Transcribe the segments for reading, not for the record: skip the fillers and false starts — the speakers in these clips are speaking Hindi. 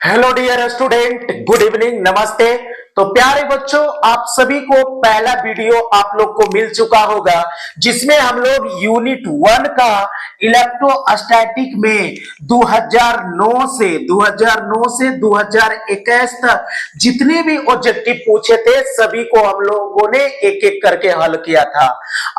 Hello dear student, good evening, नमस्ते। तो प्यारे बच्चों, आप सभी को पहला वीडियो आप लोग को मिल चुका होगा जिसमें हम लोग यूनिट 1 का इलेक्ट्रोस्टैटिक में 2009 से 2021 तक जितने भी ऑब्जेक्टिव पूछे थे सभी को हम लोगों ने एक एक करके हल किया था।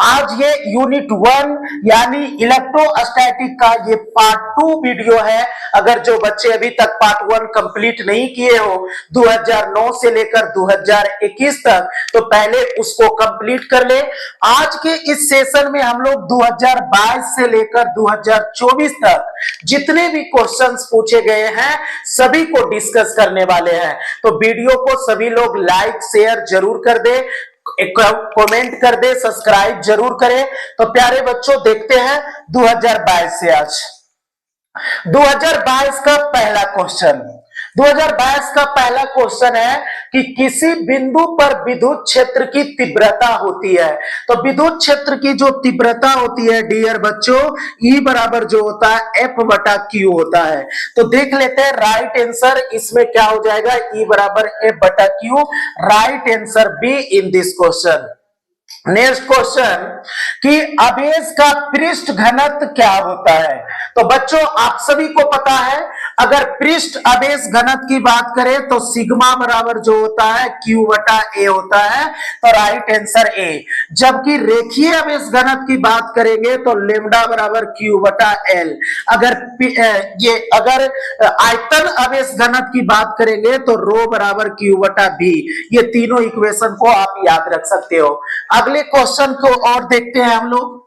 आज ये यूनिट 1 यानी इलेक्ट्रोस्टैटिक का ये पार्ट 2 वीडियो है। अगर जो बच्चे अभी तक पार्ट 1 कंप्लीट नहीं किए हो 2009 से लेकर 2021 तक, तो पहले उसको कंप्लीट कर ले। आज के इस सेशन में हम लोग 2022 से लेकर 2024 तक जितने भी क्वेश्चंस पूछे गए हैं सभी को डिस्कस करने वाले हैं। तो वीडियो को सभी लोग लाइक शेयर जरूर कर दे, एक कमेंट कर दे, सब्सक्राइब जरूर करें। तो प्यारे बच्चों, देखते हैं 2022 से। आज 2022 का पहला क्वेश्चन 2022 का पहला क्वेश्चन है कि किसी बिंदु पर विद्युत क्षेत्र की तीव्रता होती है। तो विद्युत क्षेत्र की जो तीव्रता होती है डियर बच्चों, E बराबर जो होता है F बटा Q होता है। तो देख लेते हैं राइट आंसर इसमें क्या हो जाएगा, E बराबर F बटा Q। Right answer be in this question. Next question कि आवेश का पृष्ठ घनत्व क्या होता है। तो बच्चों, आप सभी को पता है अगर पृष्ठ आवेश घनत्व की बात करें तो सिग्मा बराबर जो होता है Q बटा A होता है। तो राइट आंसर A। जबकि रेखीय आवेश घनत्व की बात करेंगे तो लेमडा बराबर Q बटा L। अगर आयतन आवेश घनत्व की बात करेंगे तो रो बराबर Q बटा B। ये तीनों इक्वेशन को आप याद रख सकते हो। अगले क्वेश्चन को और देखते हैं हम लोग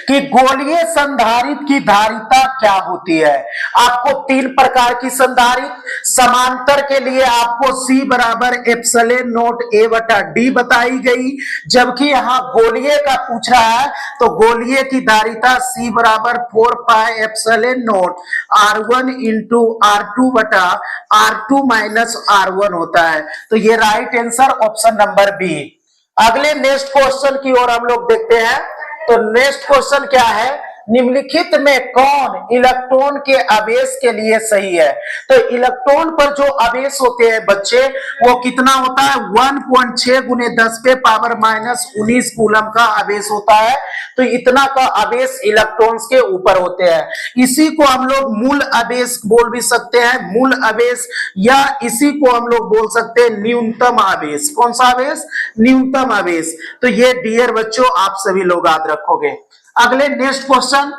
कि गोलीय संधारित्र की धारिता क्या होती है। आपको तीन प्रकार की संधारित्र, समांतर के लिए आपको C बराबर एप्सिलॉन नॉट A बटा D बताई गई। जबकि यहां गोलीय का पूछ रहा है तो गोलीय की धारिता C बराबर 4 pi epsilon not R1 into R2 बटा R2 माइनस R1 होता है। तो ये right answer option number B. अगले नेक्स्ट क्वेश्चन की ओर हम लोग देखते हैं। तो नेक्स्ट क्वेश्चन क्या है, निम्नलिखित में कौन इलेक्ट्रॉन के आवेश के लिए सही है। तो इलेक्ट्रॉन पर जो आवेश होते हैं बच्चे वो कितना होता है, 1.6 गुने 10 पे पावर माइनस 19 कूलम का आवेश होता है। तो इतना का आवेश इलेक्ट्रॉन्स के ऊपर होते हैं। इसी को हम लोग मूल आवेश बोल भी सकते हैं, मूल आवेश, या इसी को हम लोग बोल सकते हैं न्यूनतम आवेश। कौन सा आवेश, न्यूनतम आवेश। तो ये डियर बच्चों आप सभी लोग याद रखोगे। अगले नेक्स्ट क्वेश्चन,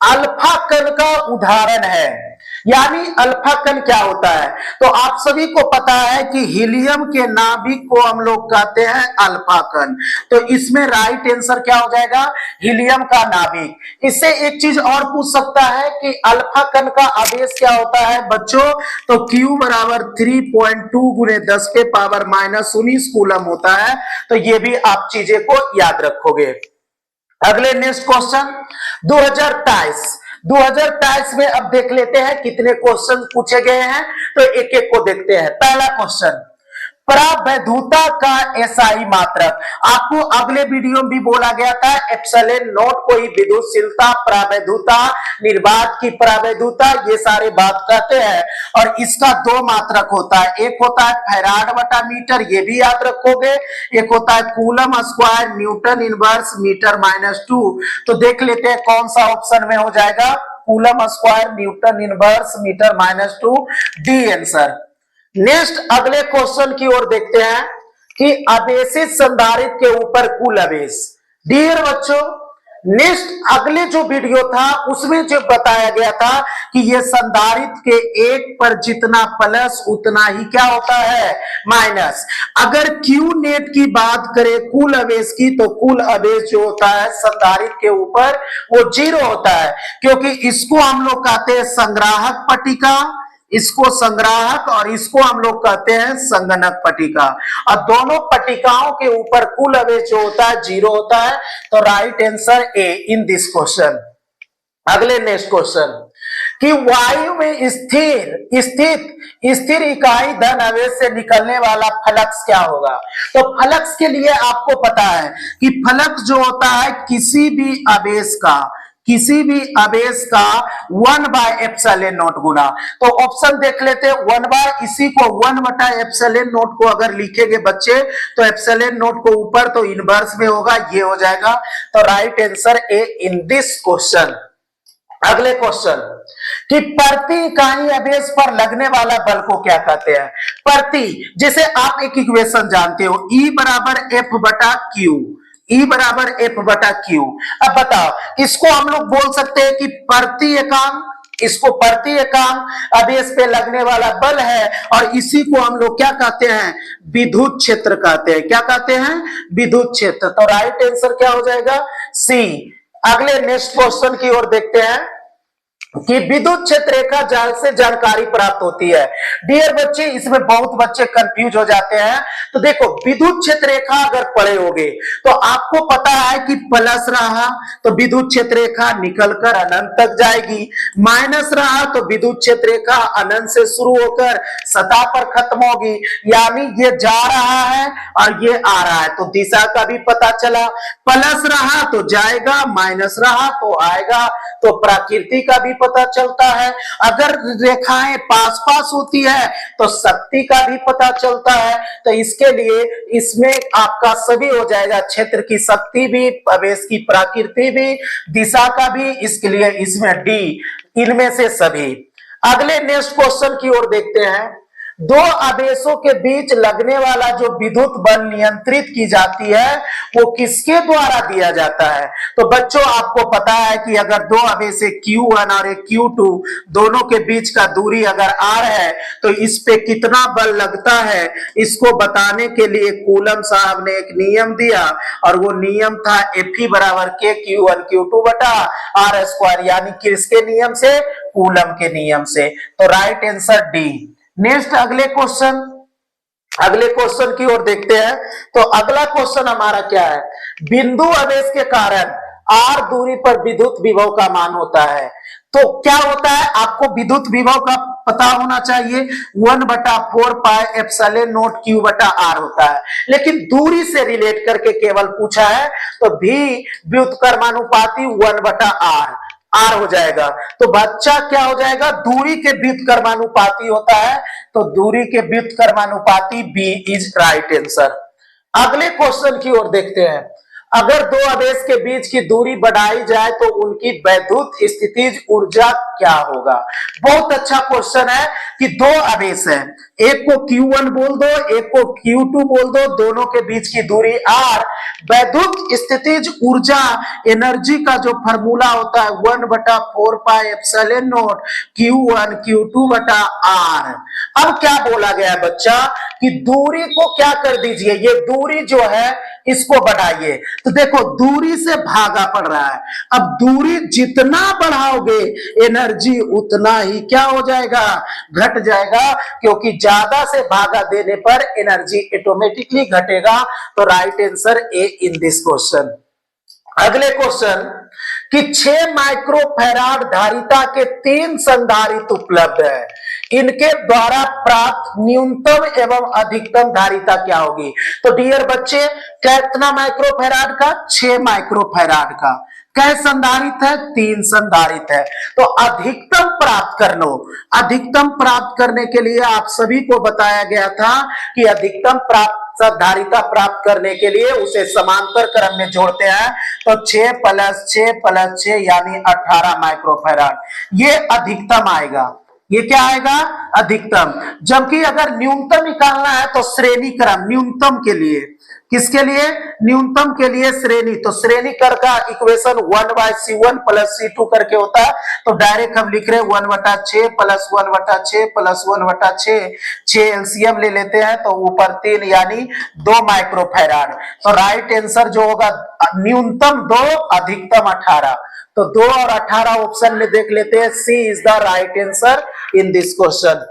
अल्फा कण का उदाहरण है, यानी अल्फा कण क्या होता है। तो आप सभी को पता है कि हीलियम के नाभिक को हम लोग कहते हैं अल्फा कण। तो इसमें राइट आंसर क्या हो जाएगा, हीलियम का नाभिक। इससे एक चीज और पूछ सकता है कि अल्फा कण का आवेश क्या होता है बच्चों। तो Q बराबर 3.2 गुने 10 के पावर माइनस 19 कूलम होता है। तो ये भी आप चीजें को याद रखोगे। अगले नेक्स्ट क्वेश्चन 2023 में अब देख लेते हैं कितने क्वेश्चन पूछे गए हैं। तो एक एक को देखते हैं। पहला क्वेश्चन, प्रवैधुता का एसआई मात्रक। आपको अगले वीडियो में भी बोला गया था एप्सिलॉन नॉट को ही विद्युतशीलता, प्रवैधुता, निर्वात की प्रवैधुता, ये सारे बात कहते हैं। और इसका दो मात्रक होता है, एक होता है फैराड बटा मीटर, ये भी याद रखोगे। एक होता है coulomb square newton inverse metre minus 2। तो देख लेते हैं कौन सा ऑप्शन में हो जाएगा, coulomb square newton inverse metre minus 2, D answer. Next अगले क्वेश्चन की ओर देखते हैं कि आवेशित संधारित्र के ऊपर कुल आवेश। डियर बच्चों, नेक्स्ट अगले जो वीडियो था उसमें जो बताया गया था कि ये संधारित्र के एक पर जितना प्लस उतना ही क्या होता है, माइनस। अगर Q नेट की बात करें कुल आवेश की, तो कुल आवेश जो होता है संधारित्र के ऊपर वो 0 होता है, क्योंकि इसको हम लोग कहते हैं संग्राहक पट्टिका, इसको संग्राहक, और इसको हम लोग कहते हैं संगणक पट्टिका। और दोनों पट्टिकाओं के ऊपर कुल आवेश जो होता है 0 होता है। तो right answer A in this question. अगले नेक्स्ट क्वेश्चन कि वायु में स्थिर इकाई धन आवेश से निकलने वाला फ्लक्स क्या होगा। तो फ्लक्स के लिए आपको पता है कि फ्लक्स जो होता है किसी भी आवेश का किसी भी आवेश का 1/ε0 गुना। तो ऑप्शन देख लेते हैं, 1 इसी को 1/ε0 को अगर लिखेंगे बच्चे तो ε0 को ऊपर तो इनवर्स में होगा, ये हो जाएगा। तो right answer A in this question. अगले क्वेश्चन कि प्रति इकाई आवेश पर लगने वाला बल को क्या कहते हैं? प्रति, जैसे आप एक इक्वेशन जानते हो, E बराबर F बटा Q, E बराबर F बटा Q। अब बताओ, इसको हम लोग बोल सकते हैं कि प्रति एकांक, इसको प्रति एकांक आवेश पे लगने वाला बल है, और इसी को हम लोग क्या कहते हैं? विद्युत क्षेत्र कहते हैं। क्या कहते हैं? विद्युत क्षेत्र। तो राइट आंसर क्या हो जाएगा? सी। अगले नेक्स्ट क्वेश्चन की ओर देखते हैं कि विद्युत क्षेत्र रेखा जाल से जानकारी प्राप्त होती है। डियर बच्चे, इसमें बहुत बच्चे कंफ्यूज हो जाते हैं। तो देखो, विद्युत क्षेत्र रेखा अगर पढ़े होगे तो आपको पता है कि प्लस रहा तो विद्युत क्षेत्र रेखा निकलकर अनंत तक जाएगी, माइनस रहा तो विद्युत क्षेत्र रेखा अनंत से शुरू होकर सतह पर खत्म होगी। यानी ये जा रहा है और ये आ रहा है, तो दिशा का भी पता चला। प्लस रहा तो जाएगा, माइनस रहा तो आएगा, तो प्रकृति का भी पता चलता है। अगर रेखाएं पास पास होती है तो शक्ति का भी पता चलता है। तो इसके लिए इसमें आपका सभी हो जाएगा, क्षेत्र की शक्ति भी, आवेश की प्रकृति भी, दिशा का भी। इसके लिए इसमें डी, इनमें से सभी। अगले नेक्स्ट क्वेश्चन की ओर देखते हैं। दो आवेशों के बीच लगने वाला जो विद्युत बल नियंत्रित की जाती है वो किसके द्वारा दिया जाता है? तो बच्चों, आपको पता है कि अगर दो आवेश Q1 और एक Q2 दोनों के बीच का दूरी अगर r है तो इस पे कितना बल लगता है, इसको बताने के लिए कूलम साहब ने एक नियम दिया, और वो नियम था Fe बराबर K Q1 Q2 बटा R स्क्वायर, यानी किसके नियम से? कूलम के नियम से। तो राइट आंसर डी। नेक्स्ट अगले क्वेश्चन की ओर देखते हैं। तो अगला क्वेश्चन हमारा क्या है? बिंदु आवेश के कारण r दूरी पर विद्युत विभव का मान होता है। तो क्या होता है? आपको विद्युत विभव का पता होना चाहिए, 1/4πε0 Q बटा R होता है, लेकिन दूरी से रिलेट करके केवल पूछा है, तो भी व्युत्क्रमानुपाती 1/r हो जाएगा। तो बच्चा क्या हो जाएगा? दूरी के व्युत्क्रमानुपाती होता है, तो दूरी के व्युत्क्रमानुपाती बी इज राइट आंसर। अगले क्वेश्चन की ओर देखते हैं। अगर दो आवेश के बीच की दूरी बढ़ाई जाए तो उनकी वैद्युत स्थितिज ऊर्जा क्या होगा? बहुत अच्छा क्वेश्चन है कि दो आवेश हैं, एक को Q1 बोल दो, एक को Q2 बोल दो, दोनों के बीच की दूरी r। वैद्युत स्थितिज ऊर्जा एनर्जी का जो फॉर्मूला होता है 1/4πε0 Q1 Q2 बटा r। अब क्या बोला गया है बच्चा कि दूरी को क्या कर दीजिए, ये दूरी जो है इसको बढ़ाइए। तो देखो, दूरी से भागा पड़ रहा है, अब दूरी जितना बढ़ाओगे एनर्जी उतना ही क्या हो जाएगा? घट जाएगा, क्योंकि ज्यादा से भागा देने पर एनर्जी ऑटोमेटिकली घटेगा। तो right answer A in this question. अगले क्वेश्चन कि 6 माइक्रोफैराड धारिता के 3 संधारित्र उपलब्ध है, इनके द्वारा प्राप्त न्यूनतम एवं अधिकतम धारिता क्या होगी? तो डियर बच्चे, कितना माइक्रोफैराड का? 6 माइक्रोफैराड का। कै संधारित्र है? 3 संधारित्र है। तो अधिकतम प्राप्त कर लो। अधिकतम प्राप्त करने के लिए आप सभी को बताया गया था कि अधिकतम धारिता प्राप्त करने के लिए उसे समांतर क्रम में जोड़ते हैं। तो 6 + 6 + 6 यानी 18 माइक्रोफैराड, ये अधिकतम आएगा। ये क्या आएगा? अधिकतम। जबकि अगर न्यूनतम निकालना है तो श्रेणी क्रम, न्यूनतम के लिए, किसके लिए? न्यूनतम के लिए श्रेणी। तो श्रेणी कर का इक्वेशन 1/C1 + C2 करके होता है, तो डायरेक्ट हम लिख रहे हैं 1/6 + 1/6 + 1/6, 6 एलसीएम ले लेते हैं तो ऊपर 3 यानी 2 माइक्रोफैराड। तो राइट आंसर जो होगा न्यूनतम 2, अधिकतम 18। तो 2 और 18 ऑप्शन में देख लेते हैं, C is the right answer in this question.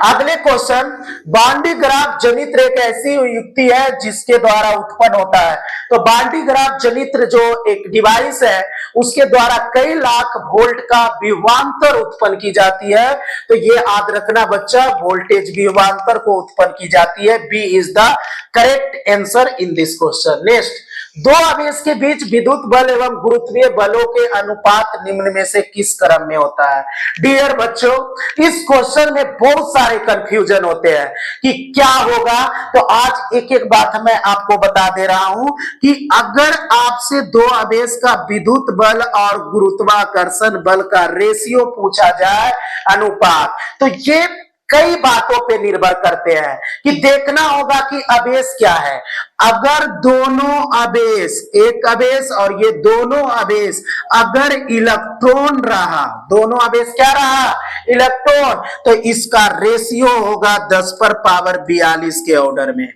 अगले क्वेश्चन, बांडी ग्राफ जनित्र एक ऐसी युक्ति है जिसके द्वारा उत्पन्न होता है। तो बांडी ग्राफ जनित्र जो एक डिवाइस है उसके द्वारा कई लाख वोल्ट का विभवांतर उत्पन्न की जाती है। तो ये याद रखना बच्चा, वोल्टेज विभवांतर को उत्पन्न की जाती है। B is the correct answer in this question. Next, दो आवेश के बीच विद्युत बल एवं गुरुत्वीय बलों के अनुपात निम्न में से किस क्रम में होता है? डियर बच्चों, इस क्वेश्चन में बहुत सारे कंफ्यूजन होते हैं कि क्या होगा। तो आज एक एक बात मैं आपको बता दे रहा हूं कि अगर आपसे दो आवेश का विद्युत बल और गुरुत्वाकर्षण बल का रेशियो पूछा जाए, अनुपात, तो ये कई बातों पे निर्भर करते हैं कि देखना होगा कि आवेश क्या है। अगर दोनों आवेश, एक आवेश और ये दोनों आवेश अगर इलेक्ट्रॉन रहा, दोनों आवेश क्या रहा? इलेक्ट्रॉन, तो इसका रेशियो होगा 10 पर पावर 42 के ऑर्डर में।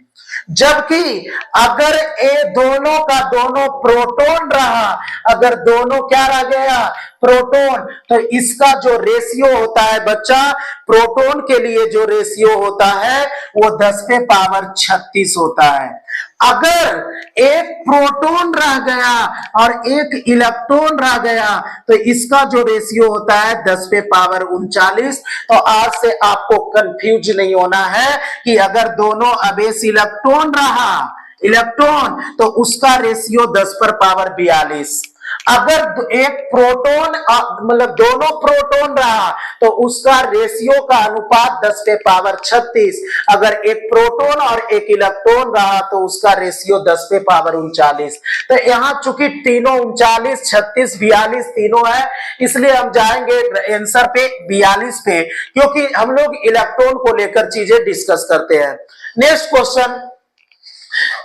जबकि अगर ए दोनों का दोनों प्रोटॉन रहा, अगर दोनों क्या रह गया? प्रोटॉन, तो इसका जो रेशियो होता है बच्चा, प्रोटॉन के लिए जो रेशियो होता है वो 10 पे पावर 36 होता है। अगर एक प्रोटॉन रह गया और एक इलेक्ट्रॉन रह गया तो इसका जो रेशियो होता है 10 पे पावर 39। तो आज से आपको कंफ्यूज नहीं होना है कि अगर दोनों आवेश इलेक्ट्रॉन रहा, इलेक्ट्रॉन, तो उसका रेशियो 10 पर पावर 42। अगर एक प्रोटॉन मतलब दोनों प्रोटॉन रहा तो उसका रेशियो का अनुपात 10 पे पावर 36। अगर एक प्रोटॉन और एक इलेक्ट्रॉन रहा तो उसका रेशियो 10 पे पावर 39। तो यहां चूंकि तीनों 39, 36, 42 तीनों है, इसलिए हम जाएंगे आंसर पे 42 पे, क्योंकि हम लोग इलेक्ट्रॉन को लेकर चीजें डिस्कस करते हैं। नेक्स्ट क्वेश्चन,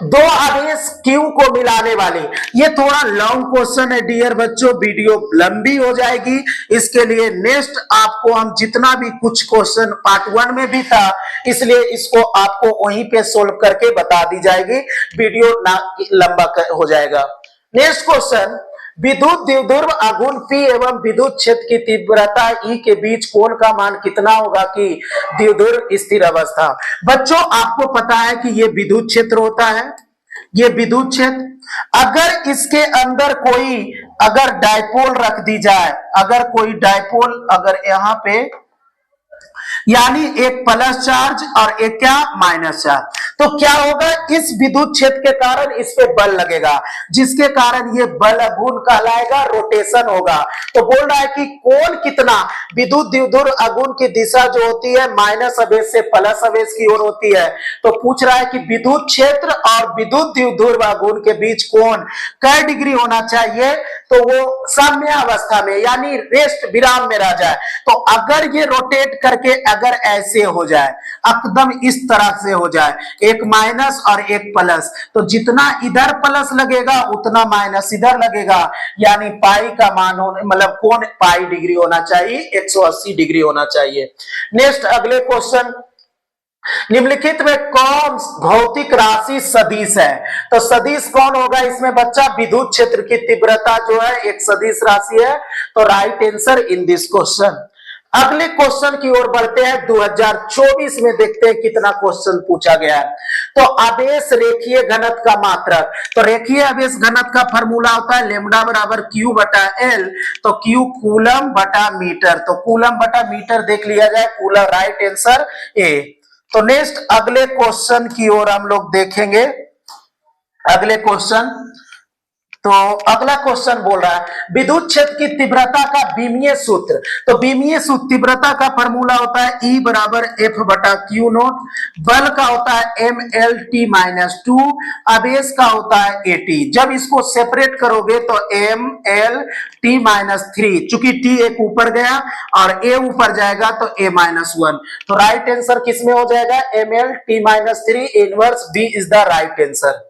दो आवेश Q को मिलाने वाले, ये थोड़ा लॉन्ग क्वेश्चन है डियर बच्चों, वीडियो लंबी हो जाएगी, इसके लिए नेक्स्ट आपको हम जितना भी कुछ क्वेश्चन पार्ट 1 में भी था, इसलिए इसको आपको वहीं पे सोल्व करके बता दी जाएगी, वीडियो ना लंबा हो जाएगा। नेक्स्ट क्वेश्चन, विद्युत द्विध्रुव आघूर्ण P एवं विद्युत क्षेत्र की तीव्रता E के बीच कोण का मान कितना होगा कि द्विध्रुव स्थिर अवस्था? बच्चों आपको पता है कि ये विद्युत क्षेत्र होता है, ये विद्युत क्षेत्र, अगर इसके अंदर कोई अगर डायपोल रख दी जाए, अगर कोई डायपोल अगर यहां पे, यानी एक प्लस चार्ज और एक क्या? माइनस चार्ज, तो क्या होगा? इस विद्युत क्षेत्र के कारण इस पे बल लगेगा, जिसके कारण ये बल आघूर्ण कहलाएगा, रोटेशन होगा। तो बोल रहा है कि कोण कितना? विद्युत द्विध्रुव आघूर्ण की दिशा जो होती है माइनस आवेश से प्लस आवेश की ओर होती है। तो पूछ रहा है कि विद्युत क्षेत्र और विद्युत द्विध्रुव आघूर्ण के बीच कोण कै डिग्री होना चाहिए? तो वो साम्य अवस्था में, यानी रेस्ट विराम में रह जाए। तो अगर ये रोटेट करके अगर ऐसे हो जाए, एकदम इस तरह से हो जाए, एक माइनस और एक प्लस, तो जितना इधर प्लस लगेगा उतना माइनस इधर लगेगा, यानी पाई का मान होने मतलब कोण पाई डिग्री होना चाहिए, 180 डिग्री होना चाहिए। नेक्स्ट अगले क्वेश्चन, निम्नलिखित में कौन भौतिक राशि सदिश है? तो सदिश कौन होगा इसमें बच्चा? विद्युत क्षेत्र की तीव्रता जो है एक सदिश राशि है। तो right answer in this question. अगले क्वेश्चन की ओर बढ़ते हैं, 2024 में देखते हैं कितना क्वेश्चन पूछा गया है। तो आवेश रेखीय घनत्व का मात्रक, तो रेखीय आवेश घनत्व का फॉर्मूला होता है लैम्डा बराबर Q बटा L, तो Q कूलम बटा मीटर, तो कूलम बटा मीटर देख लिया जाए, कूलम राइट आंसर ए। तो नेक्स्ट अगले क्वेश्चन की ओर हम लोग देखेंगे। अगले क्वेश्चन, तो अगला क्वेश्चन बोल रहा है विद्युत क्षेत्र की तीव्रता का बीमीय सूत्र। तो बीमीय सूत्र तीव्रता का फॉर्मूला होता है E बराबर F बटा Q नोट, बल का होता है MLT माइनस 2, आवेश का होता है AT। जब इसको सेपरेट करोगे तो MLT माइनस 3, चूंकि T एक ऊपर गया और A ऊपर जाएगा तो A माइनस 1। तो राइट आंसर किसमें हो जाएगा? MLT minus 3, inverse B is the right answer.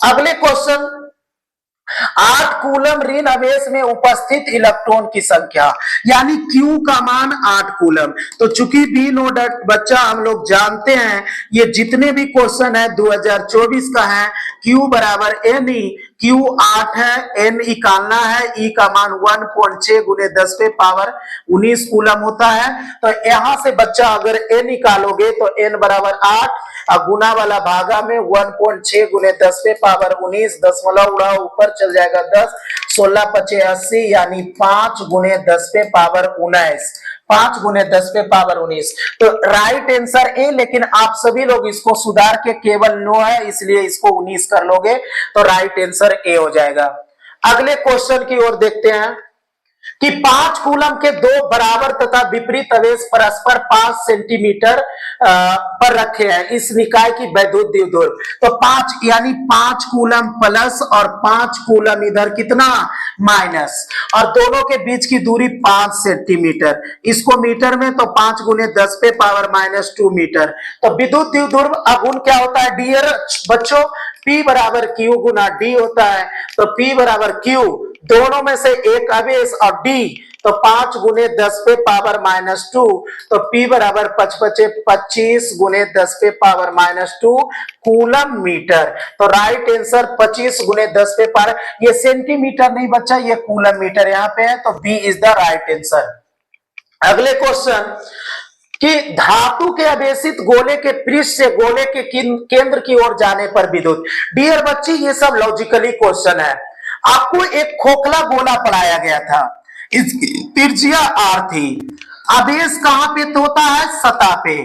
अगले क्वेश्चन, 8 कूलम ऋण आवेश में उपस्थित इलेक्ट्रॉन की संख्या, यानी Q का मान 8 कूलम। तो चूंकि बी नोट बच्चा हम लोग जानते हैं, ये जितने भी क्वेश्चन है 2024 का है, Q बराबर NE, Q 8 है, N निकालना है, E का मान 1.6 गुने 10 पे पावर 19 कूलम होता है। तो यहां से बच्चा अगर N निकालोगे तो N बराबर 8, और गुना वाला भागा में 1.6 गुने 10 पे पावर 19, दशमलव उड़ा ऊपर चल जाएगा 10, 16 पचे 80 यानी 5 गुने 10 पे पावर 19, 5 गुने 10 पे पावर 19। तो राइट आंसर ए, लेकिन आप सभी लोग इसको सुधार के केवल 9 है इसलिए इसको 19 कर लोगे तो राइट आंसर ए हो जाएगा। अगले क्वेश्चन की ओर देखते हैं कि 5 कूलम के दो बराबर तथा विपरीत आवेश परस्पर 5 सेंटीमीटर पर रखे हैं, इस निकाय की वैद्युत द्विध्रुव। तो 5 यानी 5 कूलम प्लस और 5 कूलम इधर कितना माइनस, और दोनों के बीच की दूरी 5 सेंटीमीटर, इसको मीटर में तो 5 गुने 10 पे पावर -2 मीटर। तो विद्युत द्विध्रुव अगुण क्या होता है डियर बच्चों, P बराबर Q गुना D होता है। तो P बराबर Q, दोनों में से एक आवेश और D, तो 5 गुने 10 पे पावर -2, तो P बराबर 25 गुने 10 पे पावर -2 कूलम मीटर। तो राइट आंसर 25 गुने 10 पे पावर, ये सेंटीमीटर नहीं बच्चा, ये कूलम मीटर यहाँ पे है, तो B is the right answer. अगले क्वेश्चन कि धातु के आवेशित गोले के पृष्ठ से गोले के केंद्र की ओर जाने पर विद्युत। डियर बच्ची ये सब लॉजिकली क्वेश्चन है। आपको एक खोखला गोला पढ़ाया गया था, इसकी त्रिज्या r थी, आवेश कहां पे होता है सतह पे,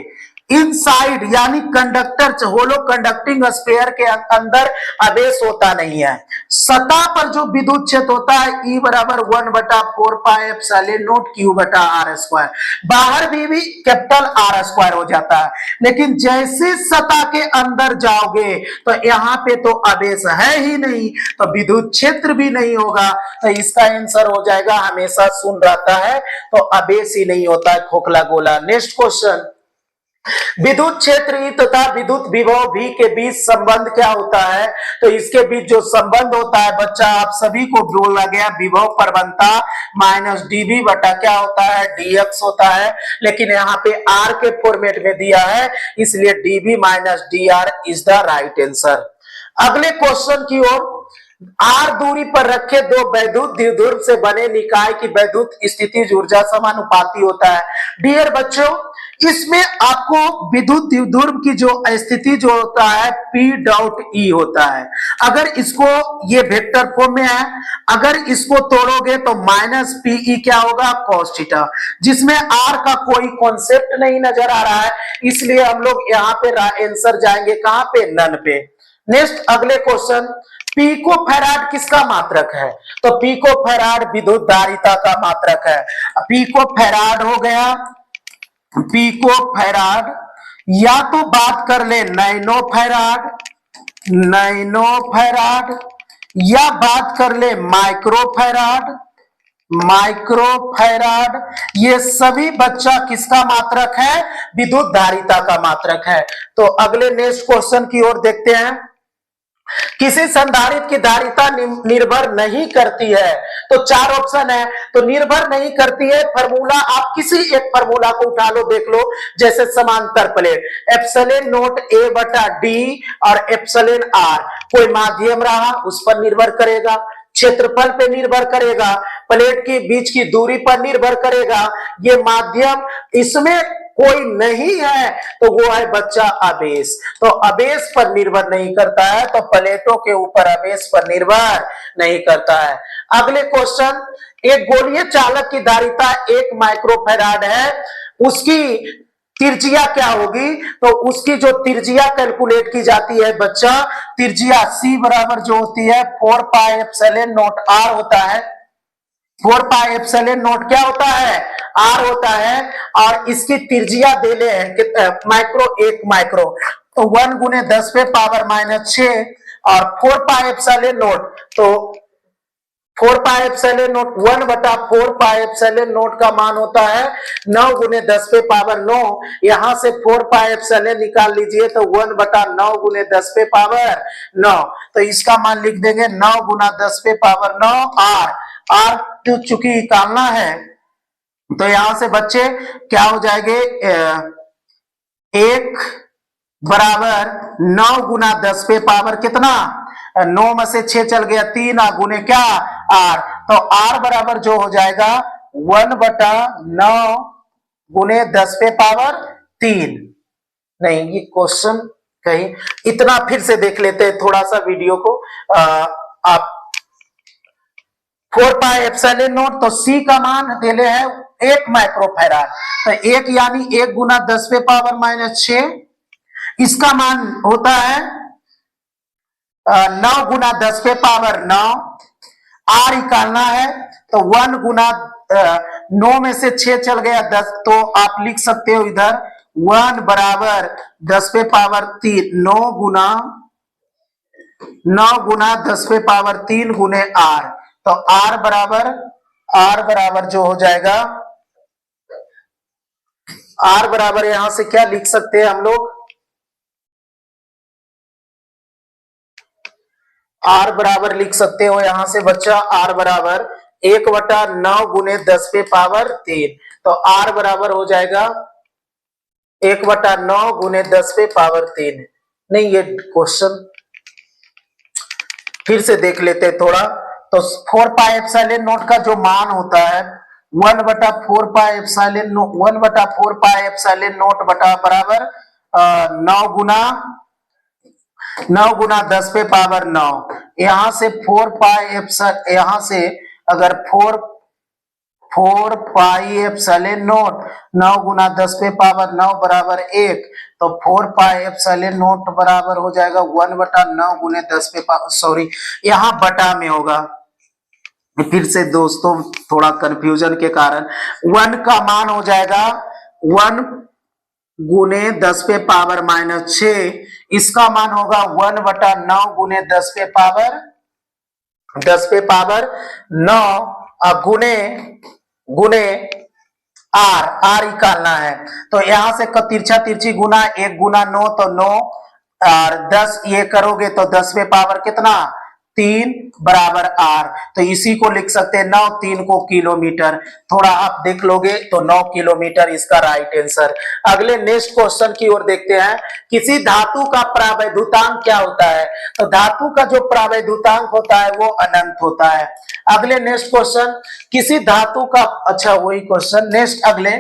इनसाइड यानी कंडक्टर होलो कंडक्टिंग स्फीयर के अंदर आवेश होता नहीं है। सतह पर जो विद्युत क्षेत्र होता है E बराबर 1/4 पाई एप्सिलॉन नॉट Q बटा R स्क्वायर, बाहर भी कैपिटल R स्क्वायर हो जाता है, लेकिन जैसे सतह के अंदर जाओगे तो यहाँ पे तो आवेश है ही नहीं, तो विद्युत क्षेत्र भी नहीं होगा, तो इसका आंसर हो जाएगा हमेशा शून्य रहता है, तो आवेश ही नहीं होता है खोखला गोला। नेक्स्ट क्वेश्चन, विद्युत क्षेत्र ई तथा विद्युत विभव V के बीच संबंध क्या होता है। तो इसके बीच जो संबंध होता है बच्चा आप सभी को बोला गया विभव प्रवणता माइनस dV बटा क्या होता है dx होता है, लेकिन यहाँ पे r के फॉर्मेट में दिया है इसलिए dV minus dr is the right answer. अगले क्वेश्चन की ओर, r दूरी पर रखे दो वैद्युत द्विध्रुव से बने निकाय की वैद्युत स्थितिज ऊर्जा समानुपाती होता है। डियर बच्चों इसमें आपको विद्युत द्विध्रुव की जो स्थिति जो होता है P डॉट E होता है, अगर इसको ये वेक्टर फॉर्म में है, अगर इसको तोड़ोगे तो माइनस PE क्या होगा cos थीटा, जिसमें R का कोई कॉन्सेप्ट नहीं नजर आ रहा है, इसलिए हम लोग यहाँ पे आंसर जाएंगे कहां पे नन पे। नेक्स्ट अगले क्वेश्चन, पीको फैराड किसका मात्रक है। तो पीको फैराड विद्युत धारिता का मात्रक है। पीको फैराड हो गया, पीको फैराड, या तो बात कर ले नैनो फैराड, नैनो फैराड, या बात कर ले माइक्रो फैराड, माइक्रो फैराड, ये सभी बच्चा किसका मात्रक है विद्युत धारिता का मात्रक है। तो अगले नेक्स्ट क्वेश्चन की ओर देखते हैं, किसी संधारित्र की धारिता निर्भर नहीं करती है। तो 4 ऑप्शन है, तो निर्भर नहीं करती है, फार्मूला आप किसी एक फार्मूला को उठा लो देख लो, जैसे समांतर प्लेट एप्सिलॉन नॉट A बटा D और एप्सिलॉन R, कोई माध्यम रहा उस पर निर्भर करेगा, क्षेत्रफल पे निर्भर करेगा, प्लेट के बीच की दूरी पर निर्भर करेगा, ये माध्यम इसमें कोई नहीं है तो वो है बच्चा आवेश। तो आवेश पर निर्भर नहीं करता है, तो प्लेटों के ऊपर आवेश पर निर्भर नहीं करता है। अगले क्वेश्चन, एक गोलीय चालक की धारिता 1 माइक्रोफैराड है, उसकी त्रिज्या क्या होगी। तो उसकी जो त्रिज्या कैलकुलेट की जाती है बच्चा, त्रिज्या C बराबर जो होती है 4 पाई एप्सिलॉन नॉट R होता है, 4 पाई एप्सिलॉन नॉट क्या होता है R होता है, और इसकी त्रिज्या दे ले हैं माइक्रो, 1 माइक्रो, तो 1 गुने 10 पे पावर -6 और 4 पाई एप्सिलॉन नॉट, तो 4 pi epsilon not 1/4 pi epsilon not का मान होता है 9 गुने 10 पे पावर 9, यहां से 4 पाई एप्सिलॉन निकाल लीजिए तो 1/9 गुने 10 पे पावर 9, तो इसका मान लिख देंगे 9 गुना 10 पे पावर 9 R तो चूंकि निकालना है तो यहां से बच्चे क्या हो जाएंगे 1 बराबर 9 गुना 10 पे पावर कितना 9 में से 6 चल गया 3 गुने क्या R, तो R बराबर जो हो जाएगा 1/9 गुने 10 पे पावर 3। नहीं ये क्वेश्चन कहीं इतना फिर से देख लेते हैं थोड़ा सा वीडियो को। आप 4 पाई एप्सिलॉन नॉट, तो सी का मान देले है 1 माइक्रोफैराड, तो 1 यानी 1 गुना 10⁻⁻6, इसका मान होता है 9 गुना 10⁻9, आर निकालना है तो 1 गुना 9 में से 6 चल गया 10, तो आप लिख सकते हो इधर 1 बराबर 10⁻3, 9 गुना 10⁻3 गुने आर, तो आर बराबर जो हो जाएगा, आर बराबर यहां से क्या लिख सकते हैं हम लोग, आर बराबर लिख सकते हो यहां से बच्चा, आर बराबर 1/9 गुने 10⁻3, तो आर बराबर हो जाएगा 1/9 गुने 10⁻3। नहीं, ये क्वेश्चन फिर से देख लेते हैं थोड़ा। तो 4 पाई एप्सिलॉन नॉट का जो मान होता है 1/4 पाई एप्सिलॉन नॉट बटा बराबर 9 गुना 10⁻9, यहां से 4 पाई एप्सिलॉन, यहां से अगर 4 पाई एप्सिलॉन नॉट 9 गुना 10⁻9 बराबर 1, तो 4 पाई एप्सिलॉन नॉट बराबर हो जाएगा 1/9 गुने 10 सॉरी यहां बटा में होगा, फिर से दोस्तों थोड़ा कंफ्यूजन के कारण 1 का मान हो जाएगा 1 गुने 10⁻⁻6, इसका मान होगा 1/9 गुने 10⁻9 गुने आर निकालना है, तो यहां से तिरछा तिरछी गुना 1 गुना 9, तो 9 और 10 ये करोगे तो 10 में पावर कितना 3 बराबर आर, तो इसी को लिख सकते हैं 9, 3 को किलोमीटर, थोड़ा आप देख लोगे तो 9 किलोमीटर इसका राइट आंसर। अगले नेक्स्ट क्वेश्चन की ओर देखते हैं, किसी धातु का प्रावैधुतांक क्या होता है, तो धातु का जो प्रावैधुतांक होता है वो अनंत होता है। अगले नेक्स्ट क्वेश्चन, किसी धातु का, अच्छा वही क्वेश्चन नेक्स्ट अगले,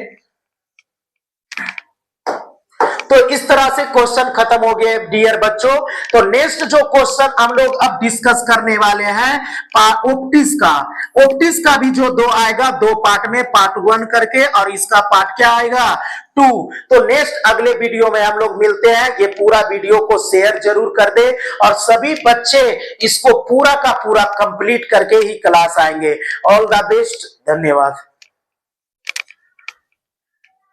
तो इस तरह से क्वेश्चन खत्म हो गए डियर बच्चों। तो नेक्स्ट जो क्वेश्चन हम लोग अब डिस्कस करने वाले हैं ऑप्टिक्स का भी जो 2 आएगा 2 पार्ट में, पार्ट 1 करके, और इसका पार्ट क्या आएगा 2। तो नेक्स्ट अगले वीडियो में हम लोग मिलते हैं। ये पूरा वीडियो को शेयर जरूर कर दे और सभी बच्चे इसको पूरा का पूरा कंप्लीट करके ही क्लास आएंगे। ऑल द बेस्ट, धन्यवाद।